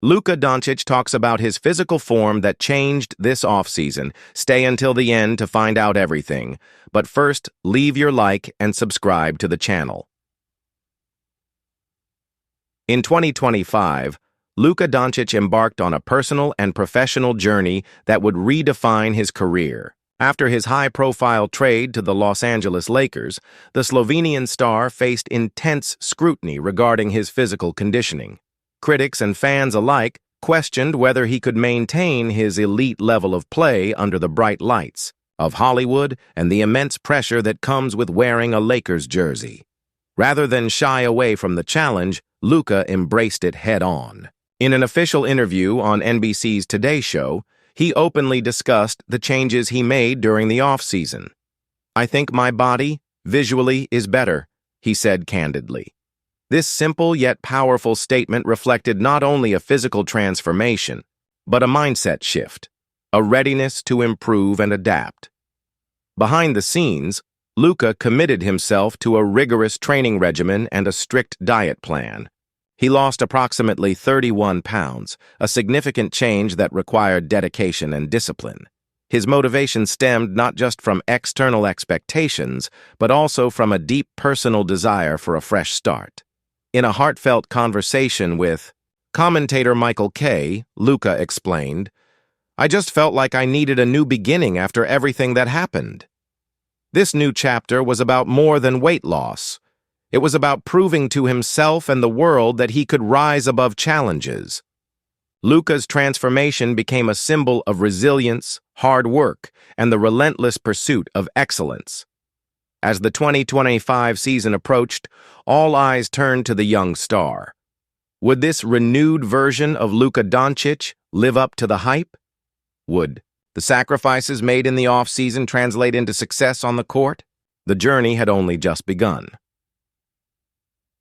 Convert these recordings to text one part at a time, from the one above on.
Luka Doncic talks about his physical form that changed this offseason. Stay until the end to find out everything. But first, leave your like and subscribe to the channel. In 2025, Luka Doncic embarked on a personal and professional journey that would redefine his career. After his high-profile trade to the Los Angeles Lakers, the Slovenian star faced intense scrutiny regarding his physical conditioning. Critics and fans alike questioned whether he could maintain his elite level of play under the bright lights of Hollywood and the immense pressure that comes with wearing a Lakers jersey. Rather than shy away from the challenge, Luka embraced it head-on. In an official interview on NBC's Today Show, he openly discussed the changes he made during the off-season. "I think my body, visually, is better," he said candidly. This simple yet powerful statement reflected not only a physical transformation, but a mindset shift, a readiness to improve and adapt. Behind the scenes, Luka committed himself to a rigorous training regimen and a strict diet plan. He lost approximately 31 pounds, a significant change that required dedication and discipline. His motivation stemmed not just from external expectations, but also from a deep personal desire for a fresh start. In a heartfelt conversation with commentator Michael Kay, Luka explained, "I just felt like I needed a new beginning after everything that happened." This new chapter was about more than weight loss. It was about proving to himself and the world that he could rise above challenges. Luka's transformation became a symbol of resilience, hard work, and the relentless pursuit of excellence. As the 2025 season approached, all eyes turned to the young star. Would this renewed version of Luka Doncic live up to the hype? Would the sacrifices made in the offseason translate into success on the court? The journey had only just begun.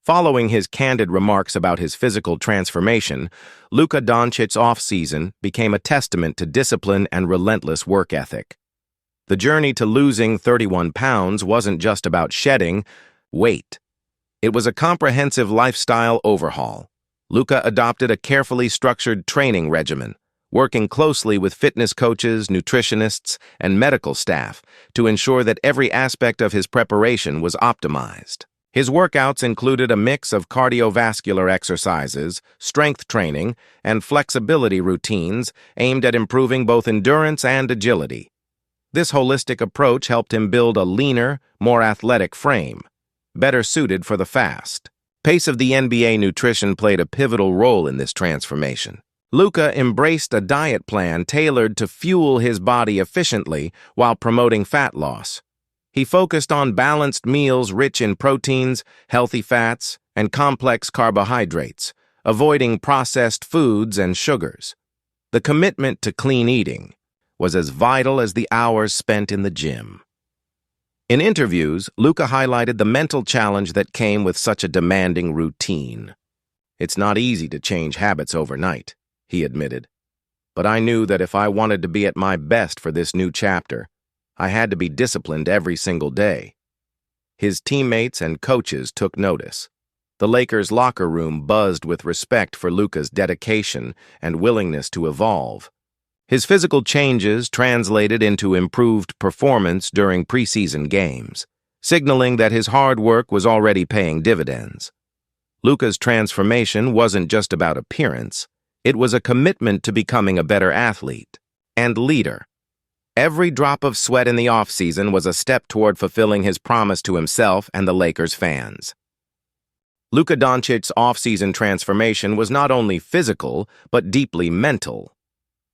Following his candid remarks about his physical transformation, Luka Doncic's offseason became a testament to discipline and relentless work ethic. The journey to losing 31 pounds wasn't just about shedding weight. It was a comprehensive lifestyle overhaul. Luka adopted a carefully structured training regimen, working closely with fitness coaches, nutritionists, and medical staff to ensure that every aspect of his preparation was optimized. His workouts included a mix of cardiovascular exercises, strength training, and flexibility routines aimed at improving both endurance and agility. This holistic approach helped him build a leaner, more athletic frame, better suited for the fast. Pace of the NBA nutrition played a pivotal role in this transformation. Luka embraced a diet plan tailored to fuel his body efficiently while promoting fat loss. He focused on balanced meals rich in proteins, healthy fats, and complex carbohydrates, avoiding processed foods and sugars. The commitment to clean eating was as vital as the hours spent in the gym. In interviews, Luka highlighted the mental challenge that came with such a demanding routine. "It's not easy to change habits overnight," he admitted. "But I knew that if I wanted to be at my best for this new chapter, I had to be disciplined every single day." His teammates and coaches took notice. The Lakers' locker room buzzed with respect for Luka's dedication and willingness to evolve. His physical changes translated into improved performance during preseason games, signaling that his hard work was already paying dividends. Luka's transformation wasn't just about appearance. It was a commitment to becoming a better athlete and leader. Every drop of sweat in the offseason was a step toward fulfilling his promise to himself and the Lakers fans. Luka Doncic's offseason transformation was not only physical, but deeply mental.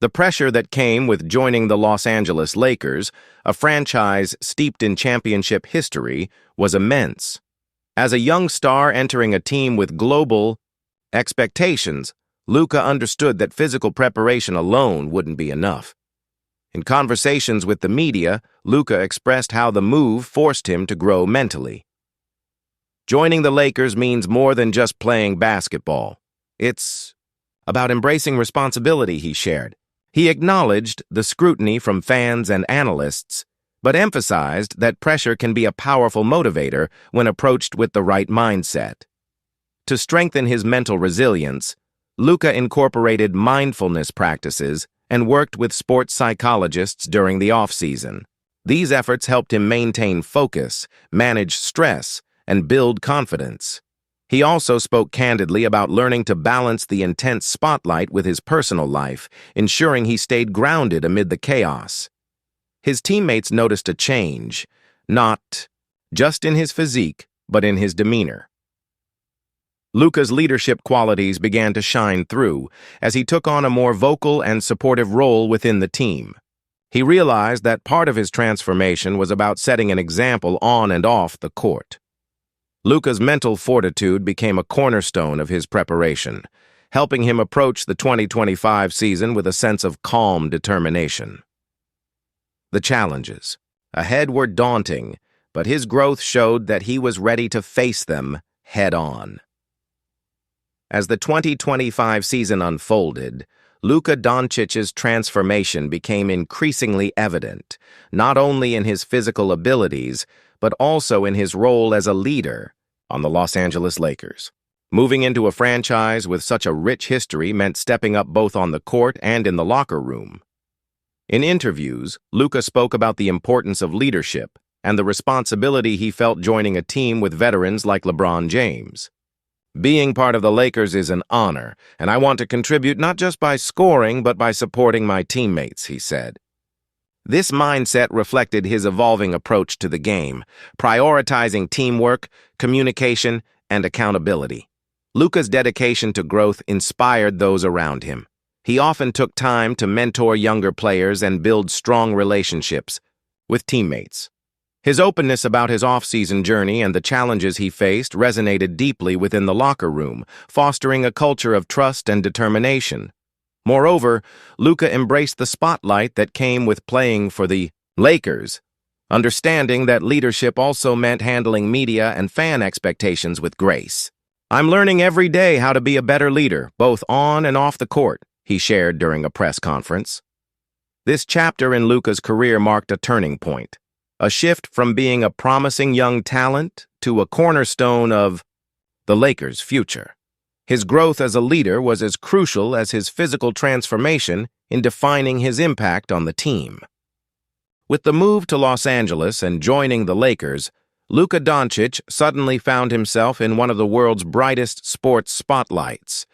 The pressure that came with joining the Los Angeles Lakers, a franchise steeped in championship history, was immense. As a young star entering a team with global expectations, Luka understood that physical preparation alone wouldn't be enough. In conversations with the media, Luka expressed how the move forced him to grow mentally. "Joining the Lakers means more than just playing basketball. It's about embracing responsibility," he shared. He acknowledged the scrutiny from fans and analysts, but emphasized that pressure can be a powerful motivator when approached with the right mindset. To strengthen his mental resilience, Luka incorporated mindfulness practices and worked with sports psychologists during the off-season. These efforts helped him maintain focus, manage stress, and build confidence. He also spoke candidly about learning to balance the intense spotlight with his personal life, ensuring he stayed grounded amid the chaos. His teammates noticed a change, not just in his physique, but in his demeanor. Luka's leadership qualities began to shine through as he took on a more vocal and supportive role within the team. He realized that part of his transformation was about setting an example on and off the court. Luka's mental fortitude became a cornerstone of his preparation, helping him approach the 2025 season with a sense of calm determination. The challenges ahead were daunting, but his growth showed that he was ready to face them head-on. As the 2025 season unfolded, Luka Doncic's transformation became increasingly evident, not only in his physical abilities, but also in his role as a leader on the Los Angeles Lakers. Moving into a franchise with such a rich history meant stepping up both on the court and in the locker room. In interviews, Luka spoke about the importance of leadership and the responsibility he felt joining a team with veterans like LeBron James. "Being part of the Lakers is an honor, and I want to contribute not just by scoring, but by supporting my teammates," he said. This mindset reflected his evolving approach to the game, prioritizing teamwork, communication, and accountability. Luka's dedication to growth inspired those around him. He often took time to mentor younger players and build strong relationships with teammates. His openness about his off-season journey and the challenges he faced resonated deeply within the locker room, fostering a culture of trust and determination. Moreover, Luka embraced the spotlight that came with playing for the Lakers, understanding that leadership also meant handling media and fan expectations with grace. "I'm learning every day how to be a better leader, both on and off the court," he shared during a press conference. This chapter in Luka's career marked a turning point. A shift from being a promising young talent to a cornerstone of the Lakers' future. His growth as a leader was as crucial as his physical transformation in defining his impact on the team. With the move to Los Angeles and joining the Lakers, Luka Doncic suddenly found himself in one of the world's brightest sports spotlights.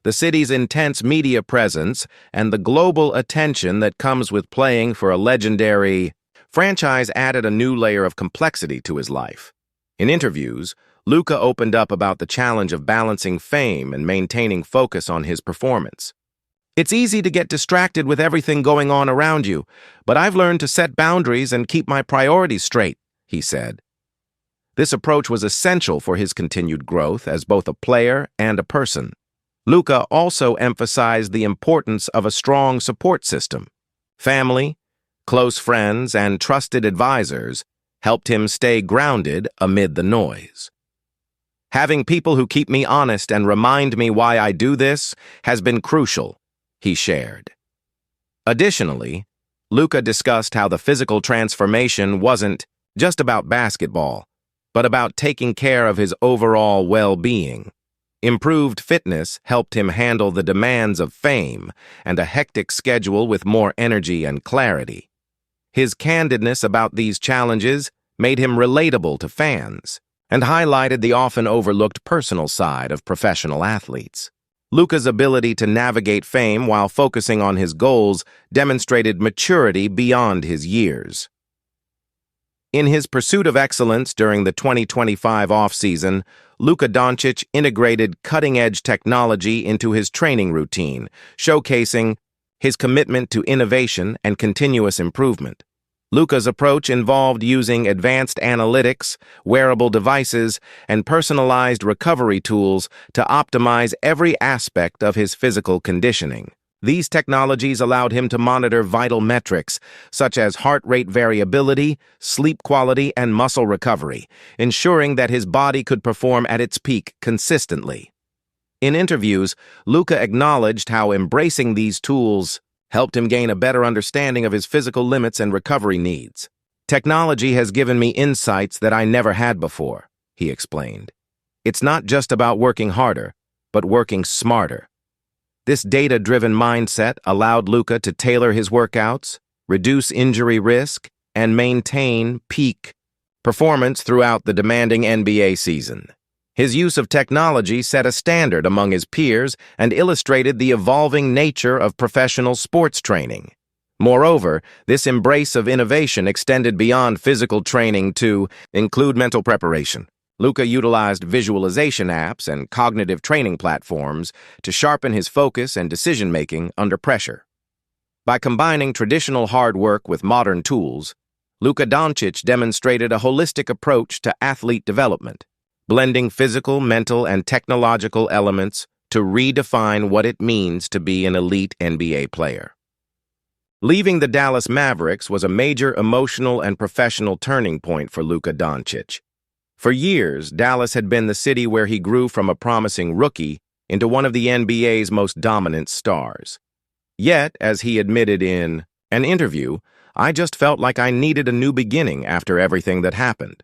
The city's intense media presence and the global attention that comes with playing for a legendary franchise added a new layer of complexity to his life. In interviews, Luka opened up about the challenge of balancing fame and maintaining focus on his performance. "It's easy to get distracted with everything going on around you, but I've learned to set boundaries and keep my priorities straight," he said. This approach was essential for his continued growth as both a player and a person. Luka also emphasized the importance of a strong support system. Family, close friends, and trusted advisors helped him stay grounded amid the noise. "Having people who keep me honest and remind me why I do this has been crucial," he shared. Additionally, Luka discussed how the physical transformation wasn't just about basketball, but about taking care of his overall well-being. Improved fitness helped him handle the demands of fame and a hectic schedule with more energy and clarity. His candidness about these challenges made him relatable to fans and highlighted the often overlooked personal side of professional athletes. Luka's ability to navigate fame while focusing on his goals demonstrated maturity beyond his years. In his pursuit of excellence during the 2025 offseason, Luka Doncic integrated cutting-edge technology into his training routine, showcasing his commitment to innovation and continuous improvement. Luka's approach involved using advanced analytics, wearable devices, and personalized recovery tools to optimize every aspect of his physical conditioning. These technologies allowed him to monitor vital metrics, such as heart rate variability, sleep quality, and muscle recovery, ensuring that his body could perform at its peak consistently. In interviews, Luka acknowledged how embracing these tools helped him gain a better understanding of his physical limits and recovery needs. "Technology has given me insights that I never had before," he explained. "It's not just about working harder, but working smarter. This data-driven mindset allowed Luka to tailor his workouts, reduce injury risk, and maintain peak performance throughout the demanding NBA season. His use of technology set a standard among his peers and illustrated the evolving nature of professional sports training. Moreover, this embrace of innovation extended beyond physical training to include mental preparation. Luka utilized visualization apps and cognitive training platforms to sharpen his focus and decision-making under pressure. By combining traditional hard work with modern tools, Luka Doncic demonstrated a holistic approach to athlete development, blending physical, mental, and technological elements to redefine what it means to be an elite NBA player. Leaving the Dallas Mavericks was a major emotional and professional turning point for Luka Doncic. For years, Dallas had been the city where he grew from a promising rookie into one of the NBA's most dominant stars. Yet, as he admitted in an interview, "I just felt like I needed a new beginning after everything that happened."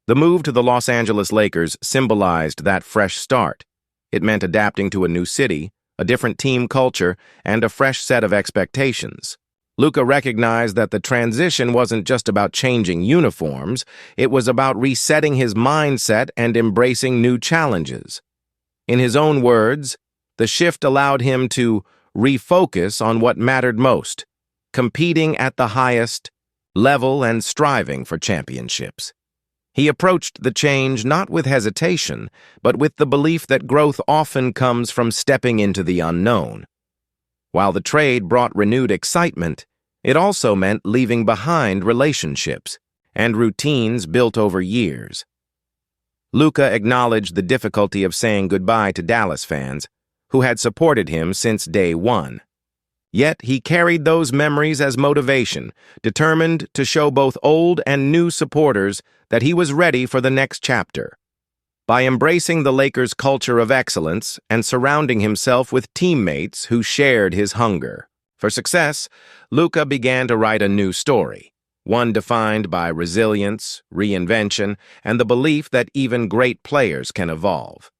The move to the Los Angeles Lakers symbolized that fresh start. It meant adapting to a new city, a different team culture, and a fresh set of expectations. Luka recognized that the transition wasn't just about changing uniforms, it was about resetting his mindset and embracing new challenges. In his own words, the shift allowed him to refocus on what mattered most, competing at the highest level and striving for championships. He approached the change not with hesitation, but with the belief that growth often comes from stepping into the unknown. While the trade brought renewed excitement, it also meant leaving behind relationships and routines built over years. Luka acknowledged the difficulty of saying goodbye to Dallas fans, who had supported him since day one. Yet he carried those memories as motivation, determined to show both old and new supporters that he was ready for the next chapter. By embracing the Lakers' culture of excellence and surrounding himself with teammates who shared his hunger for success, Luka began to write a new story, one defined by resilience, reinvention, and the belief that even great players can evolve.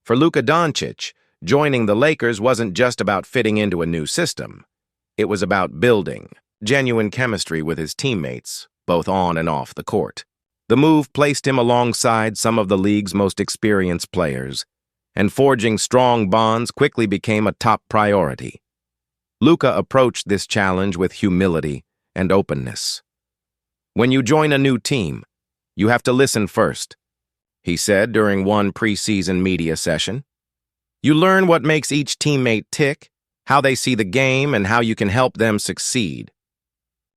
For Luka Doncic, joining the Lakers wasn't just about fitting into a new system. It was about building genuine chemistry with his teammates, both on and off the court. The move placed him alongside some of the league's most experienced players, and forging strong bonds quickly became a top priority. Luka approached this challenge with humility and openness. "When you join a new team, you have to listen first," he said during one preseason media session. "You learn what makes each teammate tick, how they see the game, and how you can help them succeed."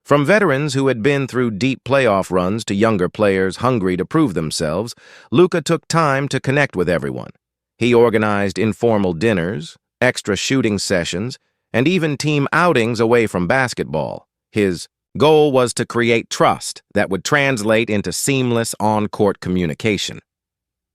From veterans who had been through deep playoff runs to younger players hungry to prove themselves, Luka took time to connect with everyone. He organized informal dinners, extra shooting sessions, and even team outings away from basketball. His goal was to create trust that would translate into seamless on-court communication.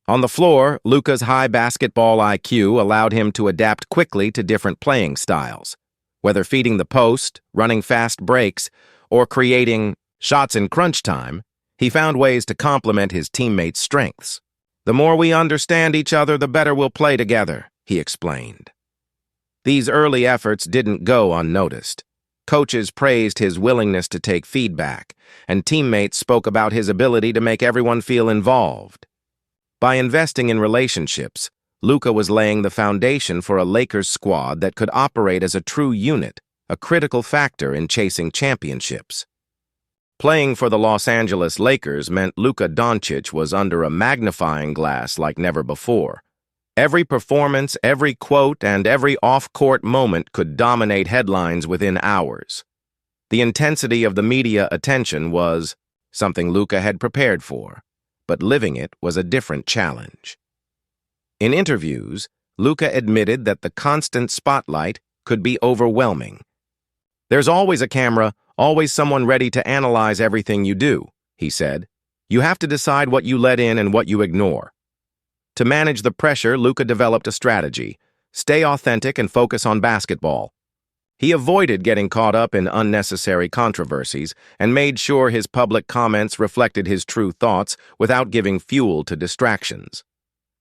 On the floor, Luka's high basketball IQ allowed him to adapt quickly to different playing styles. Whether feeding the post, running fast breaks, or creating shots in crunch time, he found ways to complement his teammates' strengths. "The more we understand each other, the better we'll play together," he explained. These early efforts didn't go unnoticed. Coaches praised his willingness to take feedback, and teammates spoke about his ability to make everyone feel involved. By investing in relationships, Luka was laying the foundation for a Lakers squad that could operate as a true unit, a critical factor in chasing championships. Playing for the Los Angeles Lakers meant Luka Doncic was under a magnifying glass like never before. Every performance, every quote, and every off-court moment could dominate headlines within hours. The intensity of the media attention was something Luka had prepared for, but living it was a different challenge. In interviews, Luka admitted that the constant spotlight could be overwhelming. "There's always a camera, always someone ready to analyze everything you do," he said. "You have to decide what you let in and what you ignore." To manage the pressure, Luka developed a strategy: stay authentic and focus on basketball. He avoided getting caught up in unnecessary controversies and made sure his public comments reflected his true thoughts without giving fuel to distractions.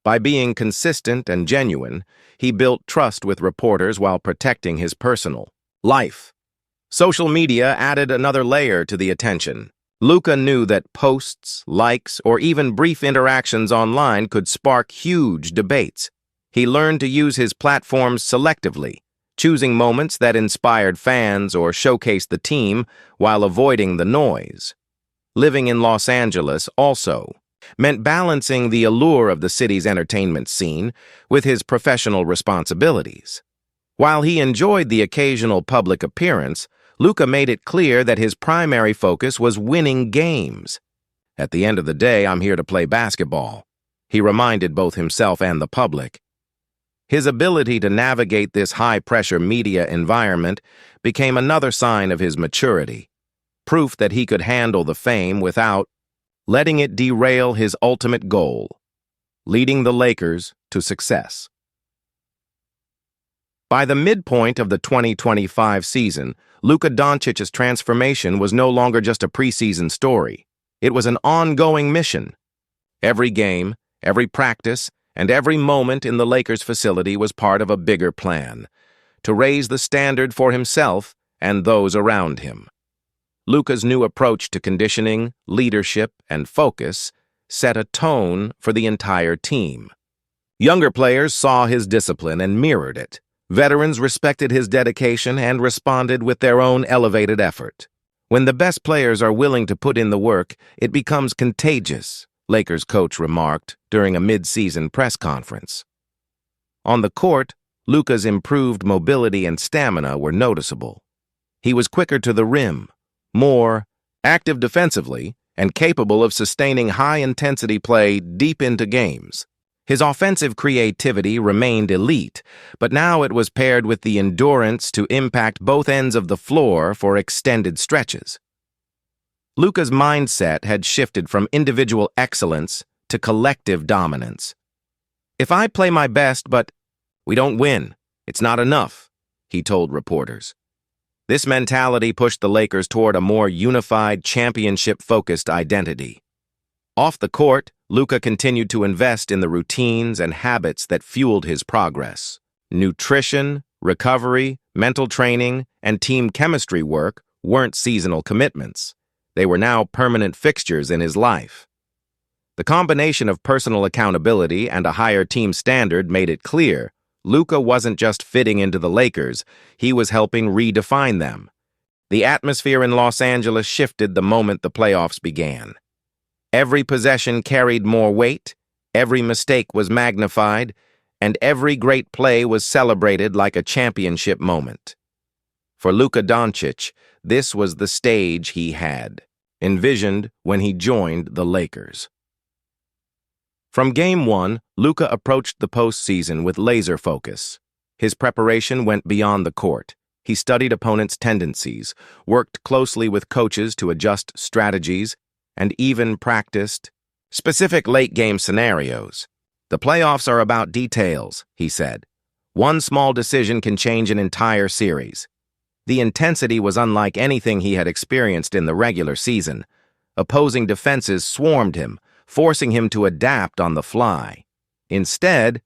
By being consistent and genuine, he built trust with reporters while protecting his personal life. Social media added another layer to the attention. Luka knew that posts, likes, or even brief interactions online could spark huge debates. He learned to use his platforms selectively, choosing moments that inspired fans or showcased the team while avoiding the noise. Living in Los Angeles also meant balancing the allure of the city's entertainment scene with his professional responsibilities. While he enjoyed the occasional public appearance, Luka made it clear that his primary focus was winning games. "At the end of the day, I'm here to play basketball," he reminded both himself and the public. His ability to navigate this high-pressure media environment became another sign of his maturity, proof that he could handle the fame without letting it derail his ultimate goal, leading the Lakers to success. By the midpoint of the 2025 season, Luka Doncic's transformation was no longer just a preseason story. It was an ongoing mission. Every game, every practice, and every moment in the Lakers facility was part of a bigger plan, to raise the standard for himself and those around him. Luka's new approach to conditioning, leadership, and focus set a tone for the entire team. Younger players saw his discipline and mirrored it. Veterans respected his dedication and responded with their own elevated effort. When the best players are willing to put in the work, it becomes contagious, Lakers coach remarked during a mid-season press conference. On the court, Luka's improved mobility and stamina were noticeable. He was quicker to the rim, more active defensively, and capable of sustaining high-intensity play deep into games. His offensive creativity remained elite, but now it was paired with the endurance to impact both ends of the floor for extended stretches. Luka's mindset had shifted from individual excellence to collective dominance. "If I play my best, but we don't win, it's not enough," he told reporters. This mentality pushed the Lakers toward a more unified, championship-focused identity. Off the court, Luka continued to invest in the routines and habits that fueled his progress. Nutrition, recovery, mental training, and team chemistry work weren't seasonal commitments. They were now permanent fixtures in his life. The combination of personal accountability and a higher team standard made it clear Luka wasn't just fitting into the Lakers, he was helping redefine them. The atmosphere in Los Angeles shifted the moment the playoffs began. Every possession carried more weight, every mistake was magnified, and every great play was celebrated like a championship moment. For Luka Doncic, this was the stage he had envisioned when he joined the Lakers. From Game 1, Luka approached the postseason with laser focus. His preparation went beyond the court. He studied opponents' tendencies, worked closely with coaches to adjust strategies, and even practiced specific late-game scenarios. "The playoffs are about details," he said. "One small decision can change an entire series." The intensity was unlike anything he had experienced in the regular season. Opposing defenses swarmed him, forcing him to adapt on the fly. Instead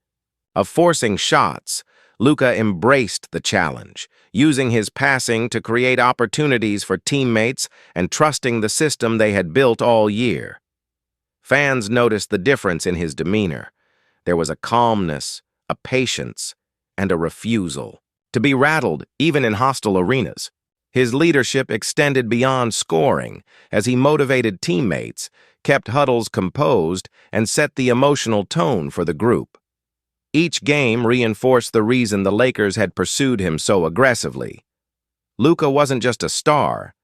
of forcing shots, Luka embraced the challenge, using his passing to create opportunities for teammates and trusting the system they had built all year. Fans noticed the difference in his demeanor. There was a calmness, a patience, and a refusal to be rattled even in hostile arenas. His leadership extended beyond scoring as he motivated teammates, kept huddles composed, and set the emotional tone for the group. Each game reinforced the reason the Lakers had pursued him so aggressively. Luka wasn't just a star.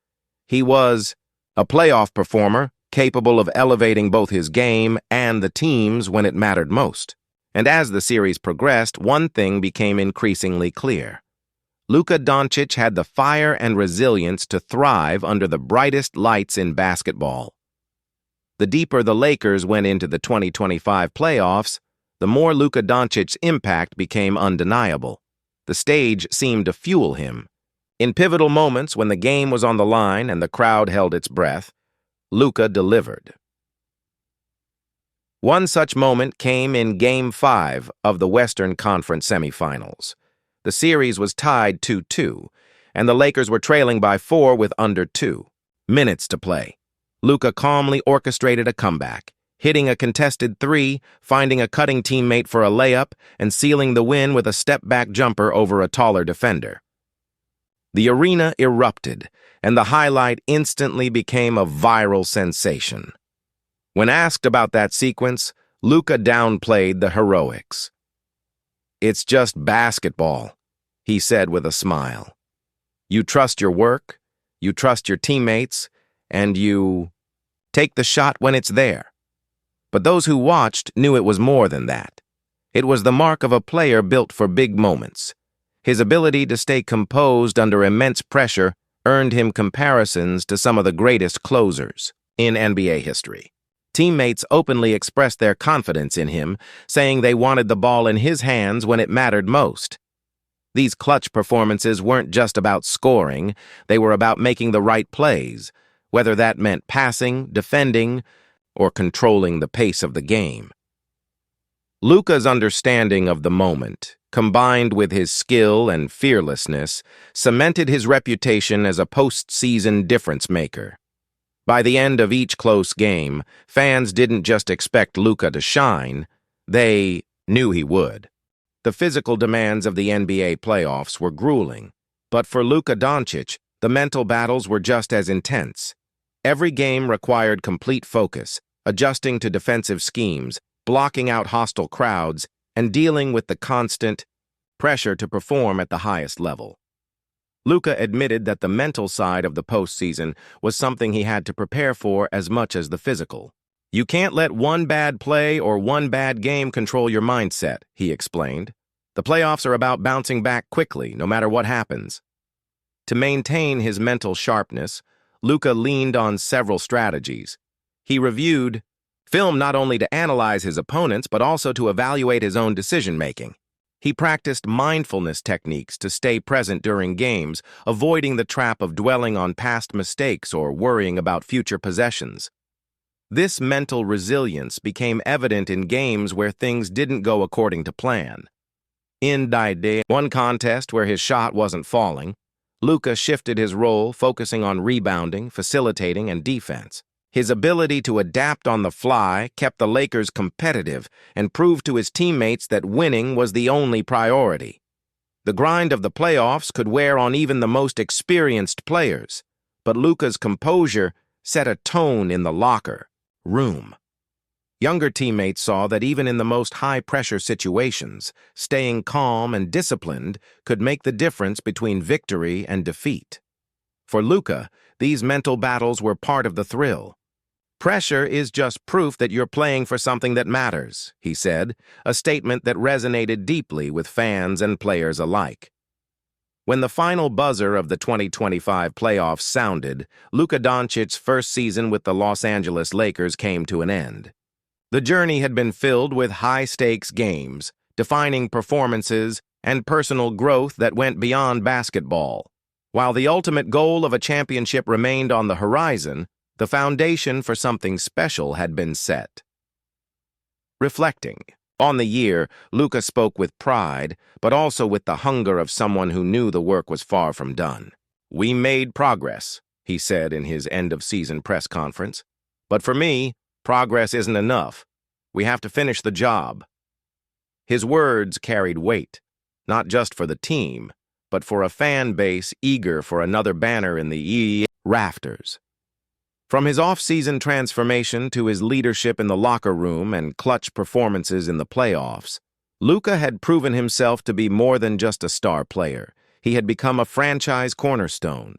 He was a playoff performer capable of elevating both his game and the team's when it mattered most. And as the series progressed, one thing became increasingly clear. Luka Doncic had the fire and resilience to thrive under the brightest lights in basketball. The deeper the Lakers went into the 2025 playoffs, the more Luka Doncic's impact became undeniable. The stage seemed to fuel him. In pivotal moments when the game was on the line and the crowd held its breath, Luka delivered. One such moment came in Game 5 of the Western Conference semifinals. The series was tied 2-2, and the Lakers were trailing by 4 with under 2 minutes to play. Luka calmly orchestrated a comeback, hitting a contested three, finding a cutting teammate for a layup, and sealing the win with a step-back jumper over a taller defender. The arena erupted, and the highlight instantly became a viral sensation. When asked about that sequence, Luka downplayed the heroics. "It's just basketball," he said with a smile. "You trust your work, you trust your teammates, and you take the shot when it's there." But those who watched knew it was more than that. It was the mark of a player built for big moments. His ability to stay composed under immense pressure earned him comparisons to some of the greatest closers in NBA history. Teammates openly expressed their confidence in him, saying they wanted the ball in his hands when it mattered most. These clutch performances weren't just about scoring, they were about making the right plays, whether that meant passing, defending, or controlling the pace of the game. Luka's understanding of the moment, combined with his skill and fearlessness, cemented his reputation as a postseason difference-maker. By the end of each close game, fans didn't just expect Luka to shine, they knew he would. The physical demands of the NBA playoffs were grueling, but for Luka Doncic, the mental battles were just as intense. Every game required complete focus, adjusting to defensive schemes, blocking out hostile crowds, and dealing with the constant pressure to perform at the highest level. Luka admitted that the mental side of the postseason was something he had to prepare for as much as the physical. "You can't let one bad play or one bad game control your mindset," he explained. "The playoffs are about bouncing back quickly, no matter what happens." To maintain his mental sharpness, Luka leaned on several strategies. He reviewed film not only to analyze his opponents, but also to evaluate his own decision-making. He practiced mindfulness techniques to stay present during games, avoiding the trap of dwelling on past mistakes or worrying about future possessions. This mental resilience became evident in games where things didn't go according to plan. In one contest where his shot wasn't falling, Luka shifted his role, focusing on rebounding, facilitating, and defense. His ability to adapt on the fly kept the Lakers competitive and proved to his teammates that winning was the only priority. The grind of the playoffs could wear on even the most experienced players, but Luka's composure set a tone in the locker room. Younger teammates saw that even in the most high-pressure situations, staying calm and disciplined could make the difference between victory and defeat. For Luka, these mental battles were part of the thrill. "Pressure is just proof that you're playing for something that matters," he said, a statement that resonated deeply with fans and players alike. When the final buzzer of the 2025 playoffs sounded, Luka Doncic's first season with the Los Angeles Lakers came to an end. The journey had been filled with high-stakes games, defining performances, and personal growth that went beyond basketball. While the ultimate goal of a championship remained on the horizon, the foundation for something special had been set. Reflecting on the year, Luka spoke with pride, but also with the hunger of someone who knew the work was far from done. "We made progress," he said in his end-of-season press conference. "But for me, progress isn't enough. We have to finish the job." His words carried weight, not just for the team, but for a fan base eager for another banner in the rafters. From his off-season transformation to his leadership in the locker room and clutch performances in the playoffs, Luka had proven himself to be more than just a star player. He had become a franchise cornerstone.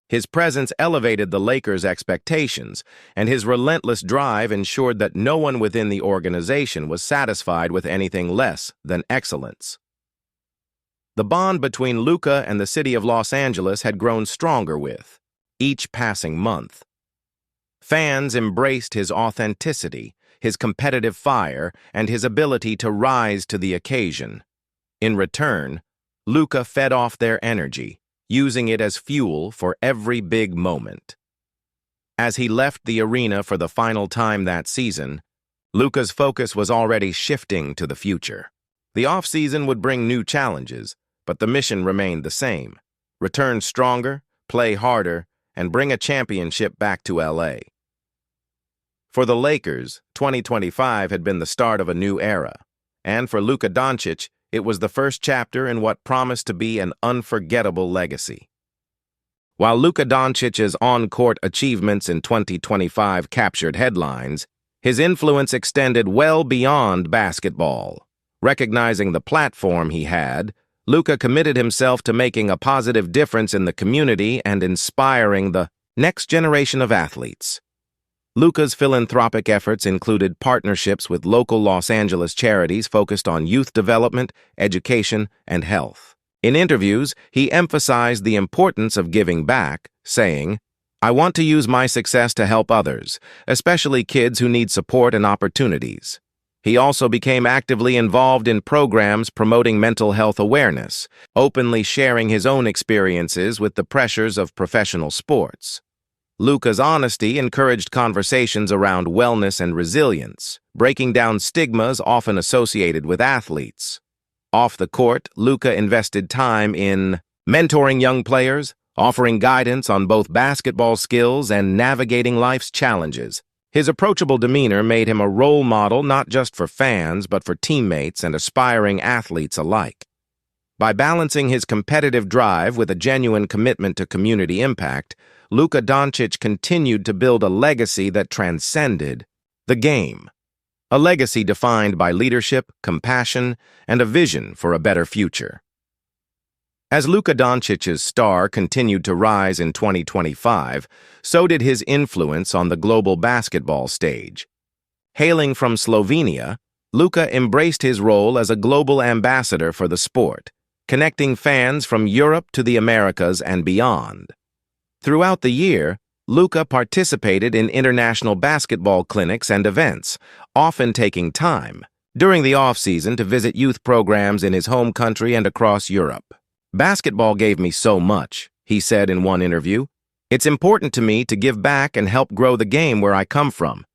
His presence elevated the Lakers' expectations, and his relentless drive ensured that no one within the organization was satisfied with anything less than excellence. The bond between Luka and the city of Los Angeles had grown stronger with each passing month. Fans embraced his authenticity, his competitive fire, and his ability to rise to the occasion. In return, Luka fed off their energy, using it as fuel for every big moment. As he left the arena for the final time that season, Luka's focus was already shifting to the future. The offseason would bring new challenges, but the mission remained the same: return stronger, play harder, and bring a championship back to LA. For the Lakers, 2025 had been the start of a new era, and for Luka Doncic, it was the first chapter in what promised to be an unforgettable legacy. While Luka Doncic's on-court achievements in 2025 captured headlines, his influence extended well beyond basketball. Recognizing the platform he had, Luka committed himself to making a positive difference in the community and inspiring the next generation of athletes. Luka's philanthropic efforts included partnerships with local Los Angeles charities focused on youth development, education, and health. In interviews, he emphasized the importance of giving back, saying, "I want to use my success to help others, especially kids who need support and opportunities." He also became actively involved in programs promoting mental health awareness, openly sharing his own experiences with the pressures of professional sports. Luka's honesty encouraged conversations around wellness and resilience, breaking down stigmas often associated with athletes. Off the court, Luka invested time in mentoring young players, offering guidance on both basketball skills and navigating life's challenges. His approachable demeanor made him a role model not just for fans but for teammates and aspiring athletes alike. By balancing his competitive drive with a genuine commitment to community impact, Luka Doncic continued to build a legacy that transcended the game. A legacy defined by leadership, compassion, and a vision for a better future. As Luka Doncic's star continued to rise in 2025, so did his influence on the global basketball stage. Hailing from Slovenia, Luka embraced his role as a global ambassador for the sport, connecting fans from Europe to the Americas and beyond. Throughout the year, Luka participated in international basketball clinics and events, often taking time during the off-season to visit youth programs in his home country and across Europe. "Basketball gave me so much," he said in one interview. "It's important to me to give back and help grow the game where I come from."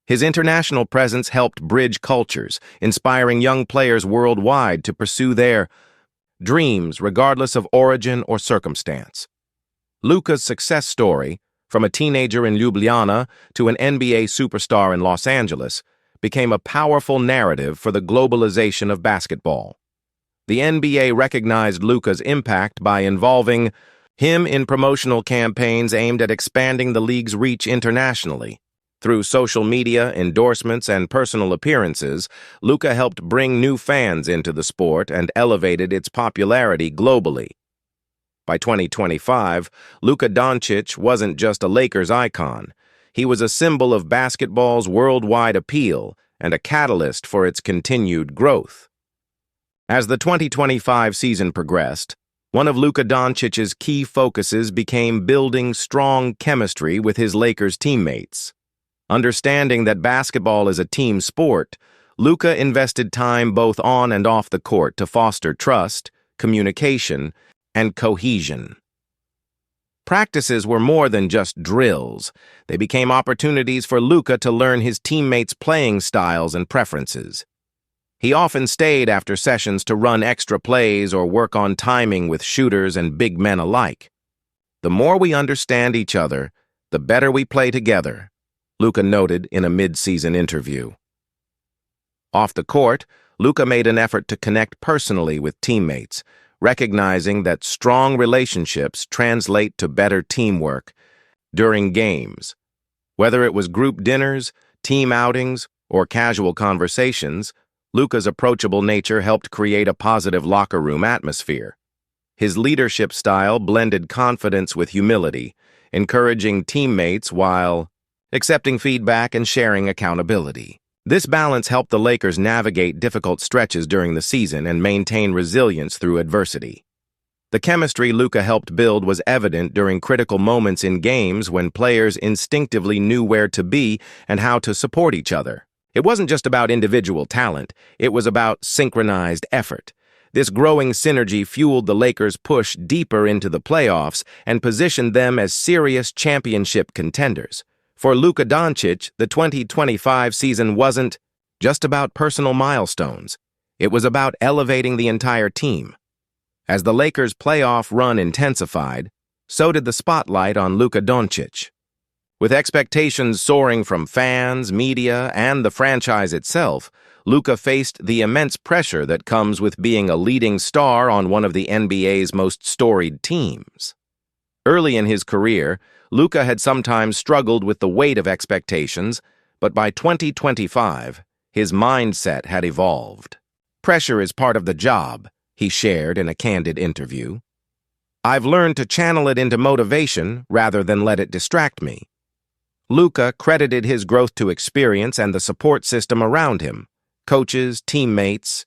His international presence helped bridge cultures, inspiring young players worldwide to pursue their dreams regardless of origin or circumstance. Luka's success story, from a teenager in Ljubljana to an NBA superstar in Los Angeles, became a powerful narrative for the globalization of basketball. The NBA recognized Luka's impact by involving him in promotional campaigns aimed at expanding the league's reach internationally. Through social media, endorsements, and personal appearances, Luka helped bring new fans into the sport and elevated its popularity globally. By 2025, Luka Doncic wasn't just a Lakers icon. He was a symbol of basketball's worldwide appeal and a catalyst for its continued growth. As the 2025 season progressed, one of Luka Doncic's key focuses became building strong chemistry with his Lakers teammates. Understanding that basketball is a team sport, Luka invested time both on and off the court to foster trust, communication, and cohesion. Practices were more than just drills. They became opportunities for Luka to learn his teammates' playing styles and preferences. He often stayed after sessions to run extra plays or work on timing with shooters and big men alike. "The more we understand each other, the better we play together," Luka noted in a mid-season interview. Off the court, Luka made an effort to connect personally with teammates, recognizing that strong relationships translate to better teamwork during games. Whether it was group dinners, team outings, or casual conversations, Luka's approachable nature helped create a positive locker room atmosphere. His leadership style blended confidence with humility, encouraging teammates while accepting feedback and sharing accountability. This balance helped the Lakers navigate difficult stretches during the season and maintain resilience through adversity. The chemistry Luka helped build was evident during critical moments in games when players instinctively knew where to be and how to support each other. It wasn't just about individual talent, it was about synchronized effort. This growing synergy fueled the Lakers' push deeper into the playoffs and positioned them as serious championship contenders. For Luka Doncic, the 2025 season wasn't just about personal milestones. It was about elevating the entire team. As the Lakers' playoff run intensified, so did the spotlight on Luka Doncic. With expectations soaring from fans, media, and the franchise itself, Luka faced the immense pressure that comes with being a leading star on one of the NBA's most storied teams. Early in his career, Luka had sometimes struggled with the weight of expectations, but by 2025, his mindset had evolved. "Pressure is part of the job," he shared in a candid interview. "I've learned to channel it into motivation rather than let it distract me." Luka credited his growth to experience and the support system around him: coaches, teammates,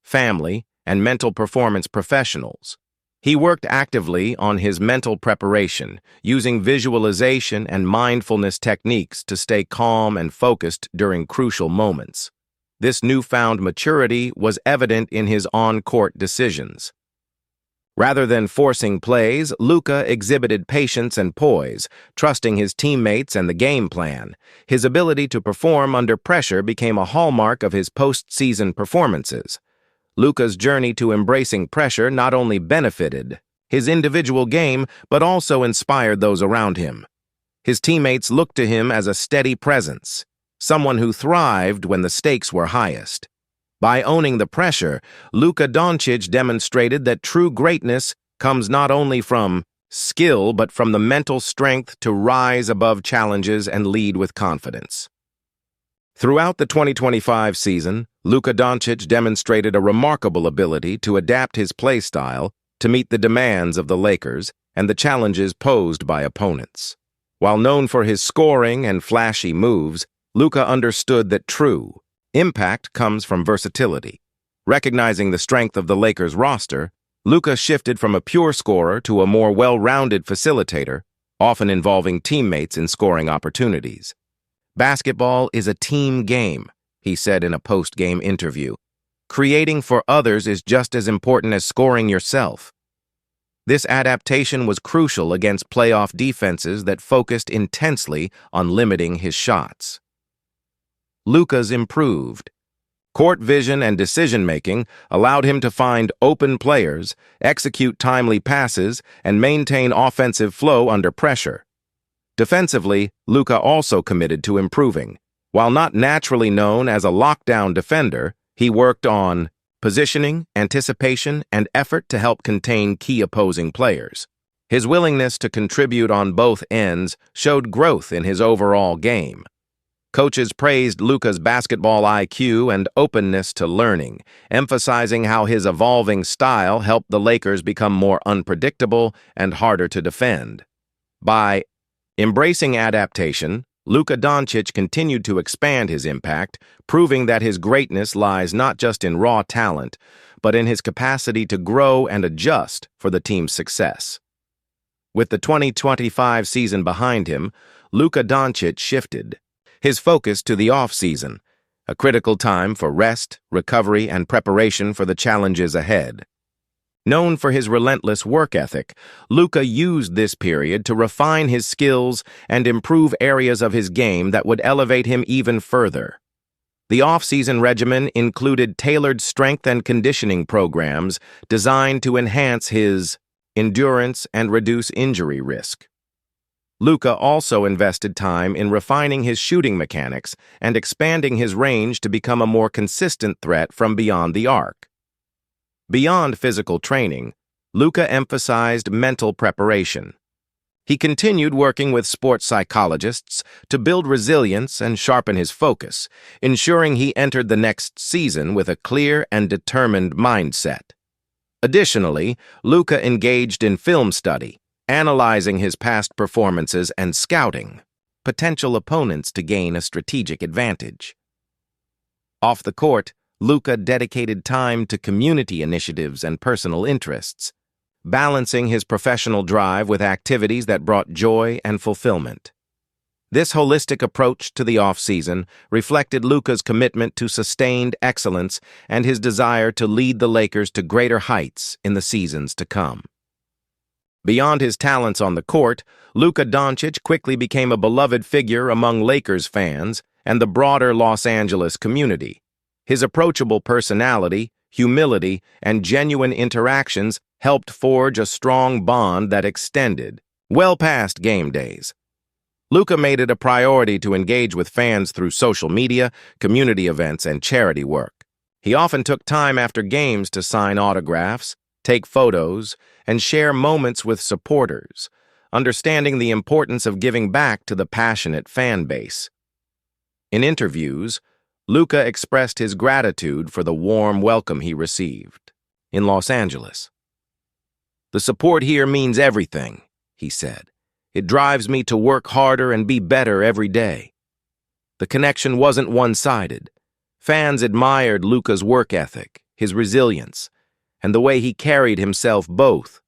family, and mental performance professionals. He worked actively on his mental preparation, using visualization and mindfulness techniques to stay calm and focused during crucial moments. This newfound maturity was evident in his on-court decisions. Rather than forcing plays, Luka exhibited patience and poise, trusting his teammates and the game plan. His ability to perform under pressure became a hallmark of his postseason performances. Luka's journey to embracing pressure not only benefited his individual game, but also inspired those around him. His teammates looked to him as a steady presence, someone who thrived when the stakes were highest. By owning the pressure, Luka Doncic demonstrated that true greatness comes not only from skill, but from the mental strength to rise above challenges and lead with confidence. Throughout the 2025 season, Luka Doncic demonstrated a remarkable ability to adapt his play style to meet the demands of the Lakers and the challenges posed by opponents. While known for his scoring and flashy moves, Luka understood that true impact comes from versatility. Recognizing the strength of the Lakers' roster, Luka shifted from a pure scorer to a more well-rounded facilitator, often involving teammates in scoring opportunities. "Basketball is a team game," he said in a post-game interview. "Creating for others is just as important as scoring yourself." This adaptation was crucial against playoff defenses that focused intensely on limiting his shots. Luka's improved. Court vision and decision-making allowed him to find open players, execute timely passes, and maintain offensive flow under pressure. Defensively, Luka also committed to improving. While not naturally known as a lockdown defender, he worked on positioning, anticipation, and effort to help contain key opposing players. His willingness to contribute on both ends showed growth in his overall game. Coaches praised Luka's basketball IQ and openness to learning, emphasizing how his evolving style helped the Lakers become more unpredictable and harder to defend. By embracing adaptation, Luka Doncic continued to expand his impact, proving that his greatness lies not just in raw talent, but in his capacity to grow and adjust for the team's success. With the 2025 season behind him, Luka Doncic shifted his focus to the off-season, a critical time for rest, recovery, and preparation for the challenges ahead. Known for his relentless work ethic, Luka used this period to refine his skills and improve areas of his game that would elevate him even further. The off-season regimen included tailored strength and conditioning programs designed to enhance his endurance and reduce injury risk. Luka also invested time in refining his shooting mechanics and expanding his range to become a more consistent threat from beyond the arc. Beyond physical training, Luka emphasized mental preparation. He continued working with sports psychologists to build resilience and sharpen his focus, ensuring he entered the next season with a clear and determined mindset. Additionally, Luka engaged in film study, analyzing his past performances and scouting potential opponents to gain a strategic advantage. Off the court, Luka dedicated time to community initiatives and personal interests, balancing his professional drive with activities that brought joy and fulfillment. This holistic approach to the off-season reflected Luka's commitment to sustained excellence and his desire to lead the Lakers to greater heights in the seasons to come. Beyond his talents on the court, Luka Doncic quickly became a beloved figure among Lakers fans and the broader Los Angeles community. His approachable personality, humility, and genuine interactions helped forge a strong bond that extended well past game days. Luka made it a priority to engage with fans through social media, community events, and charity work. He often took time after games to sign autographs, take photos, and share moments with supporters, understanding the importance of giving back to the passionate fan base. In interviews, Luka expressed his gratitude for the warm welcome he received in Los Angeles. "The support here means everything," he said. "It drives me to work harder and be better every day." The connection wasn't one-sided. Fans admired Luka's work ethic, his resilience, and the way he carried himself both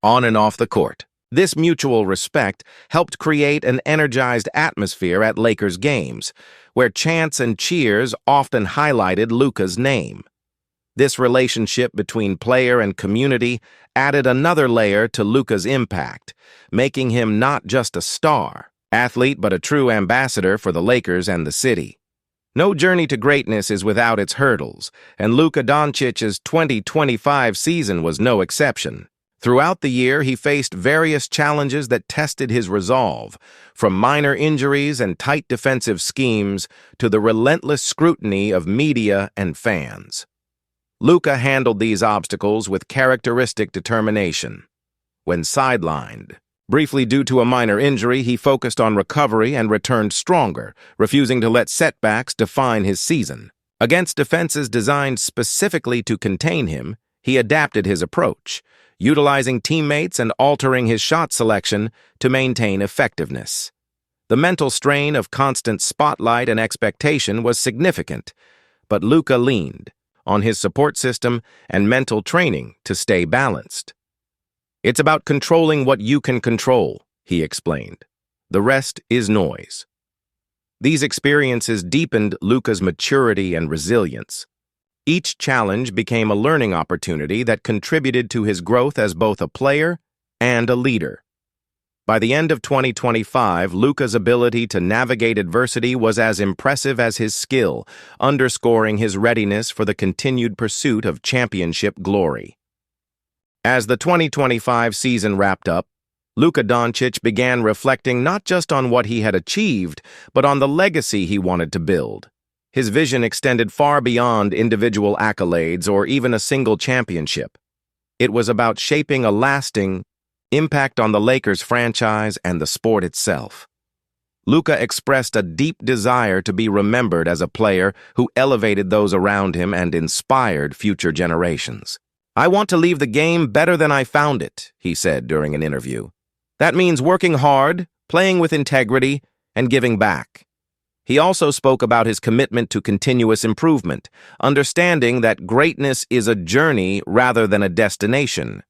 on and off the court. This mutual respect helped create an energized atmosphere at Lakers games, where chants and cheers often highlighted Luka's name. This relationship between player and community added another layer to Luka's impact, making him not just a star athlete but a true ambassador for the Lakers and the city. No journey to greatness is without its hurdles, and Luka Doncic's 2025 season was no exception. Throughout the year, he faced various challenges that tested his resolve, from minor injuries and tight defensive schemes to the relentless scrutiny of media and fans. Luka handled these obstacles with characteristic determination. When sidelined, briefly due to a minor injury, he focused on recovery and returned stronger, refusing to let setbacks define his season. Against defenses designed specifically to contain him, he adapted his approach, utilizing teammates and altering his shot selection to maintain effectiveness. The mental strain of constant spotlight and expectation was significant, but Luka leaned on his support system and mental training to stay balanced. "It's about controlling what you can control," he explained. "The rest is noise." These experiences deepened Luka's maturity and resilience. Each challenge became a learning opportunity that contributed to his growth as both a player and a leader. By the end of 2025, Luka's ability to navigate adversity was as impressive as his skill, underscoring his readiness for the continued pursuit of championship glory. As the 2025 season wrapped up, Luka Doncic began reflecting not just on what he had achieved, but on the legacy he wanted to build. His vision extended far beyond individual accolades or even a single championship. It was about shaping a lasting impact on the Lakers franchise and the sport itself. Luka expressed a deep desire to be remembered as a player who elevated those around him and inspired future generations. "I want to leave the game better than I found it," he said during an interview. "That means working hard, playing with integrity, and giving back." He also spoke about his commitment to continuous improvement, understanding that greatness is a journey rather than a destination.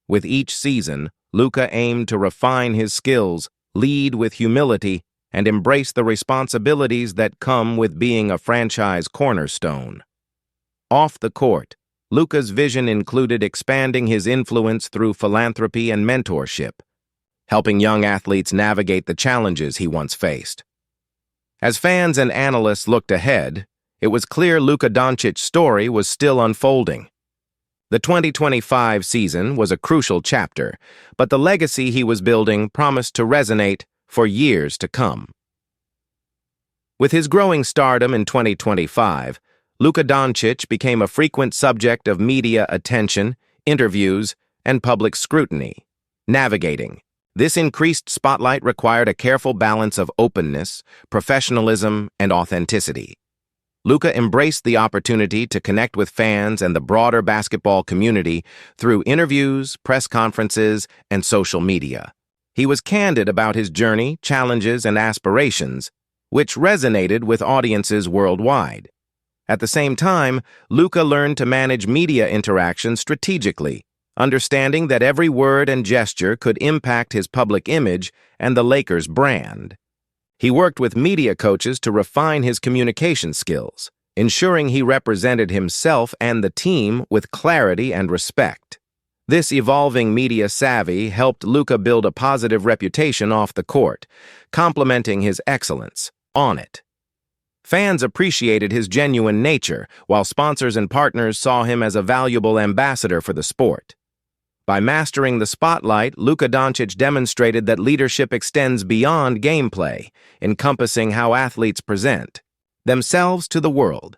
With each season, Luka aimed to refine his skills, lead with humility, and embrace the responsibilities that come with being a franchise cornerstone. Off the court, Luka's vision included expanding his influence through philanthropy and mentorship, helping young athletes navigate the challenges he once faced. As fans and analysts looked ahead, it was clear Luka Doncic's story was still unfolding. The 2025 season was a crucial chapter, but the legacy he was building promised to resonate for years to come. With his growing stardom in 2025, Luka Doncic became a frequent subject of media attention, interviews, and public scrutiny. Navigating this increased spotlight required a careful balance of openness, professionalism, and authenticity. Luka embraced the opportunity to connect with fans and the broader basketball community through interviews, press conferences, and social media. He was candid about his journey, challenges, and aspirations, which resonated with audiences worldwide. At the same time, Luka learned to manage media interactions strategically, understanding that every word and gesture could impact his public image and the Lakers' brand. He worked with media coaches to refine his communication skills, ensuring he represented himself and the team with clarity and respect. This evolving media savvy helped Luka build a positive reputation off the court, complementing his excellence on it. Fans appreciated his genuine nature, while sponsors and partners saw him as a valuable ambassador for the sport. By mastering the spotlight, Luka Doncic demonstrated that leadership extends beyond gameplay, encompassing how athletes present themselves to the world.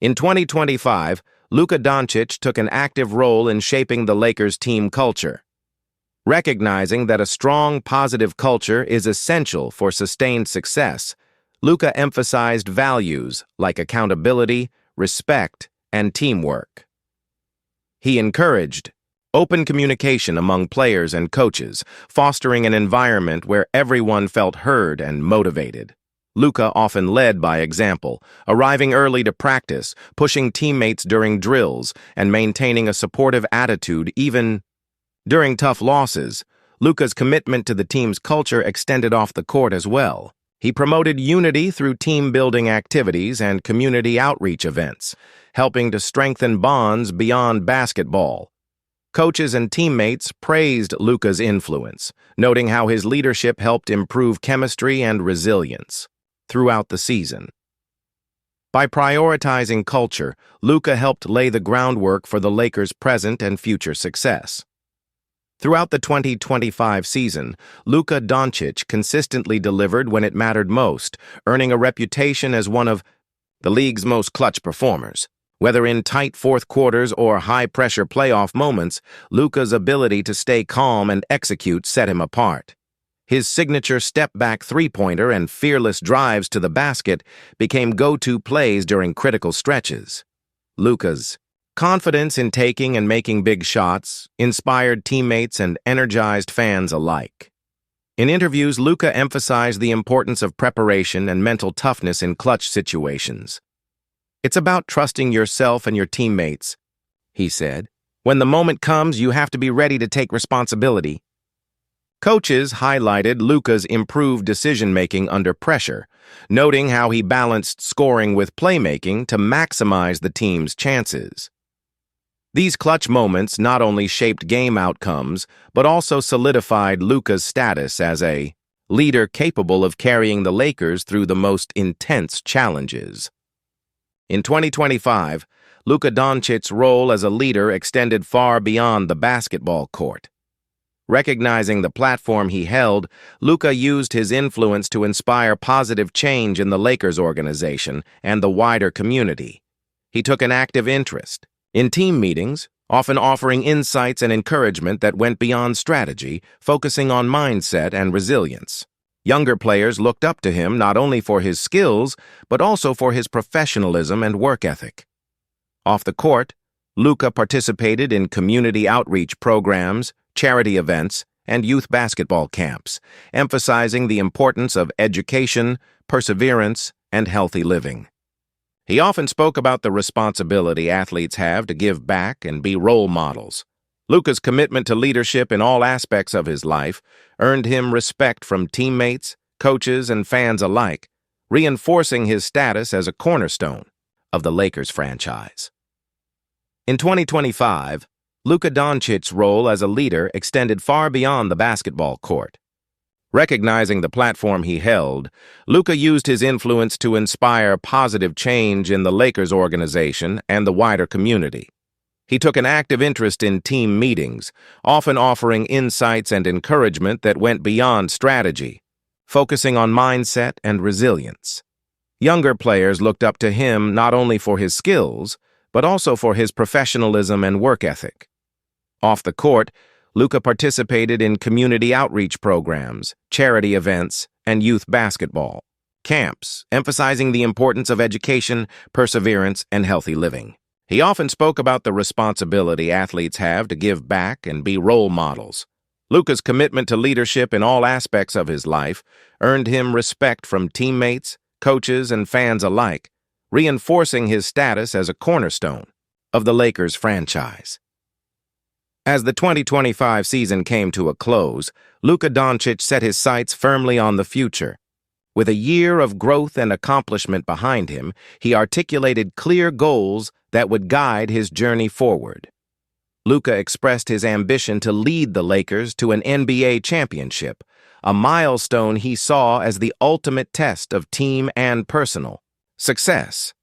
In 2025, Luka Doncic took an active role in shaping the Lakers' team culture. Recognizing that a strong, positive culture is essential for sustained success, Luka emphasized values like accountability, respect, and teamwork. He encouraged open communication among players and coaches, fostering an environment where everyone felt heard and motivated. Luka often led by example, arriving early to practice, pushing teammates during drills, and maintaining a supportive attitude even during tough losses. Luka's commitment to the team's culture extended off the court as well. He promoted unity through team-building activities and community outreach events, helping to strengthen bonds beyond basketball. Coaches and teammates praised Luka's influence, noting how his leadership helped improve chemistry and resilience throughout the season. By prioritizing culture, Luka helped lay the groundwork for the Lakers' present and future success. Throughout the 2025 season, Luka Doncic consistently delivered when it mattered most, earning a reputation as one of the league's most clutch performers. Whether in tight fourth quarters or high-pressure playoff moments, Luka's ability to stay calm and execute set him apart. His signature step-back three-pointer and fearless drives to the basket became go-to plays during critical stretches. Luka's confidence in taking and making big shots inspired teammates and energized fans alike. In interviews, Luka emphasized the importance of preparation and mental toughness in clutch situations. "It's about trusting yourself and your teammates," he said. "When the moment comes, you have to be ready to take responsibility." Coaches highlighted Luka's improved decision-making under pressure, noting how he balanced scoring with playmaking to maximize the team's chances. These clutch moments not only shaped game outcomes, but also solidified Luka's status as a leader capable of carrying the Lakers through the most intense challenges. In 2025, Luka Doncic's role as a leader extended far beyond the basketball court. Recognizing the platform he held, Luka used his influence to inspire positive change in the Lakers organization and the wider community. He took an active interest in team meetings, often offering insights and encouragement that went beyond strategy, focusing on mindset and resilience. Younger players looked up to him not only for his skills, but also for his professionalism and work ethic. Off the court, Luka participated in community outreach programs, charity events, and youth basketball camps, emphasizing the importance of education, perseverance, and healthy living. He often spoke about the responsibility athletes have to give back and be role models. Luka's commitment to leadership in all aspects of his life earned him respect from teammates, coaches, and fans alike, reinforcing his status as a cornerstone of the Lakers franchise. In 2025, Luka Doncic's role as a leader extended far beyond the basketball court. Recognizing the platform he held, Luka used his influence to inspire positive change in the Lakers organization and the wider community. He took an active interest in team meetings, often offering insights and encouragement that went beyond strategy, focusing on mindset and resilience. Younger players looked up to him not only for his skills, but also for his professionalism and work ethic. Off the court, Luka participated in community outreach programs, charity events, and youth basketball camps, emphasizing the importance of education, perseverance, and healthy living. He often spoke about the responsibility athletes have to give back and be role models. Luka's commitment to leadership in all aspects of his life earned him respect from teammates, coaches, and fans alike, reinforcing his status as a cornerstone of the Lakers franchise. As the 2025 season came to a close, Luka Doncic set his sights firmly on the future. With a year of growth and accomplishment behind him, he articulated clear goals that would guide his journey forward. Luka expressed his ambition to lead the Lakers to an NBA championship, a milestone he saw as the ultimate test of team and personal success.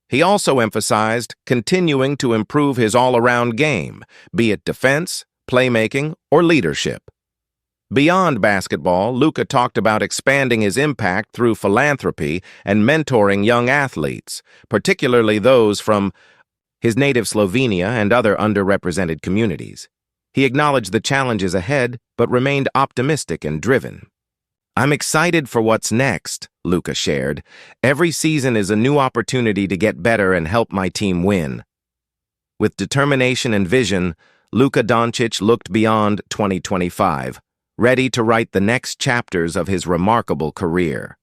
He also emphasized continuing to improve his all-around game, be it defense, playmaking, or leadership. Beyond basketball, Luka talked about expanding his impact through philanthropy and mentoring young athletes, particularly those from his native Slovenia and other underrepresented communities. He acknowledged the challenges ahead, but remained optimistic and driven. "I'm excited for what's next," Luka shared. "Every season is a new opportunity to get better and help my team win." With determination and vision, Luka Doncic looked beyond 2025, ready to write the next chapters of his remarkable career.